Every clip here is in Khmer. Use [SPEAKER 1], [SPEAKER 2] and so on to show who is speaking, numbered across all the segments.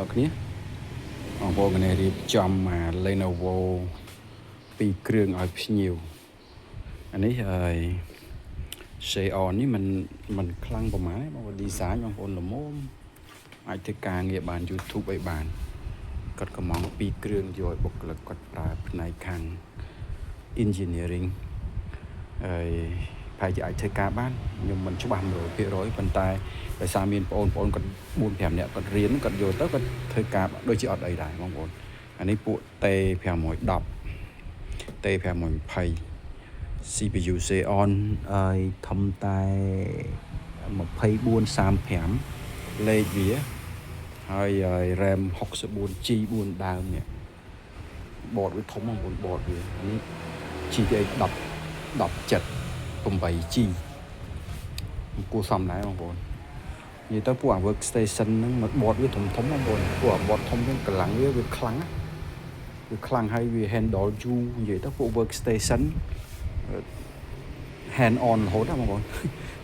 [SPEAKER 1] ដល់គ្នាបងប្អូនគ្នារៀបចំមក Lenovo ពីរគ្រឿងឲ្យភ្ញៀវអានេះហើយ Xeon នេះมันខ្លាំងប្រហែលបងប្អូន design បងប្អូនល្មមអាចធ្វើការងារបាន YouTube អីបានគាត់កំងពីរគ្រឿងយកឲ្យបុគ្គលិកគាត់ប្រើផ្នែកខាង engineering ហើយប្រហែលជាអាចធ្វើការបានខ្ញុំមិនច្បាស់ 100% ប៉ុន្តែដោយសារមានបងប្អូនគាត់ 4-5 នាក់គាត់រៀនគាត់យកទៅគាត់ធ្វើការដូចជាអត់អីដែរបងប្អូនអានេះពួក T510 T520 CPU Xeon ហើយធំតែ2435លេខវាហើយ RAM 64G 4ដើមនេះបតវាធំបងប្អូនបតវានេះ GTX 1078G គួរសមដែរបងប្អូននិយាយទៅពួកអា workstation ហ្នឹងមកបតវាធំបងប្អូនពួកអាបតធំហ្នឹងកម្លាំងវាខ្លាំងហើយវា handle យូរនិយាយទៅពួក workstation hand on រហូតណាបងប្អូន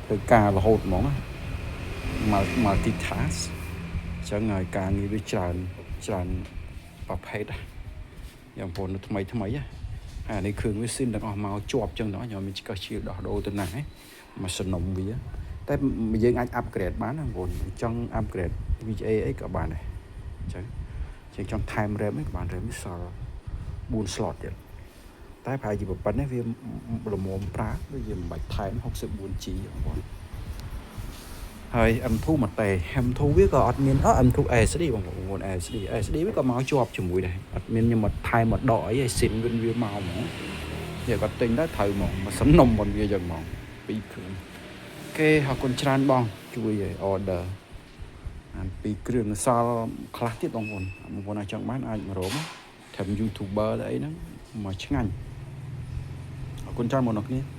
[SPEAKER 1] ធ្វើការរហូតហ្មង multitask អញ្ចឹងហើយការងារវាច្រើនប្រភេទយ៉ាងបងប្អូនថ្មីហើយនេះគ្រឿងវាស៊ីនទាំងអស់មកជាប់អញ្ចឹងដល់ខ្ញុំមានឆ្កឹះជាដោះដូរទៅណាមកសំណុំវាតែយើងអាច upgrade បានណាបងប្អូនចង់ upgrade VGA អីក៏បានដែរអញ្ចឹងចង់ថែម RAM អីក៏បាន RAM វាសល់4 slot ទៀតតែប្រហែលជាប៉ុណ្ណេះវាល្មមប្រើដូចវាមិនបាច់ថែម 64G បងប្អូនហើយ M2 មកតែ M2 វាក៏អត់មាន M2 SSD បងប្អូន SSD វាក៏មកជាប់ជាមួយដែរអត់មានខ្ញុំមកថែមមកដកអីឲ្យ SIM វាមកហ្មងវាក៏ទិញដែរត្រូវហ្មងមកសំណុំរបស់វាយ៉ាងហ្មងពីរគ្រឿងគេអរគុណច្រើនបងជួយឲ្យ order អានពីរគ្រឿងសល់ខ្លះទៀតបងប្អូនអាចចង់បានអាចមករកថែម YouTuber ទៅអីហ្នឹងមកឆ្ងាញ់អរគុណច្រើនបងប្អូន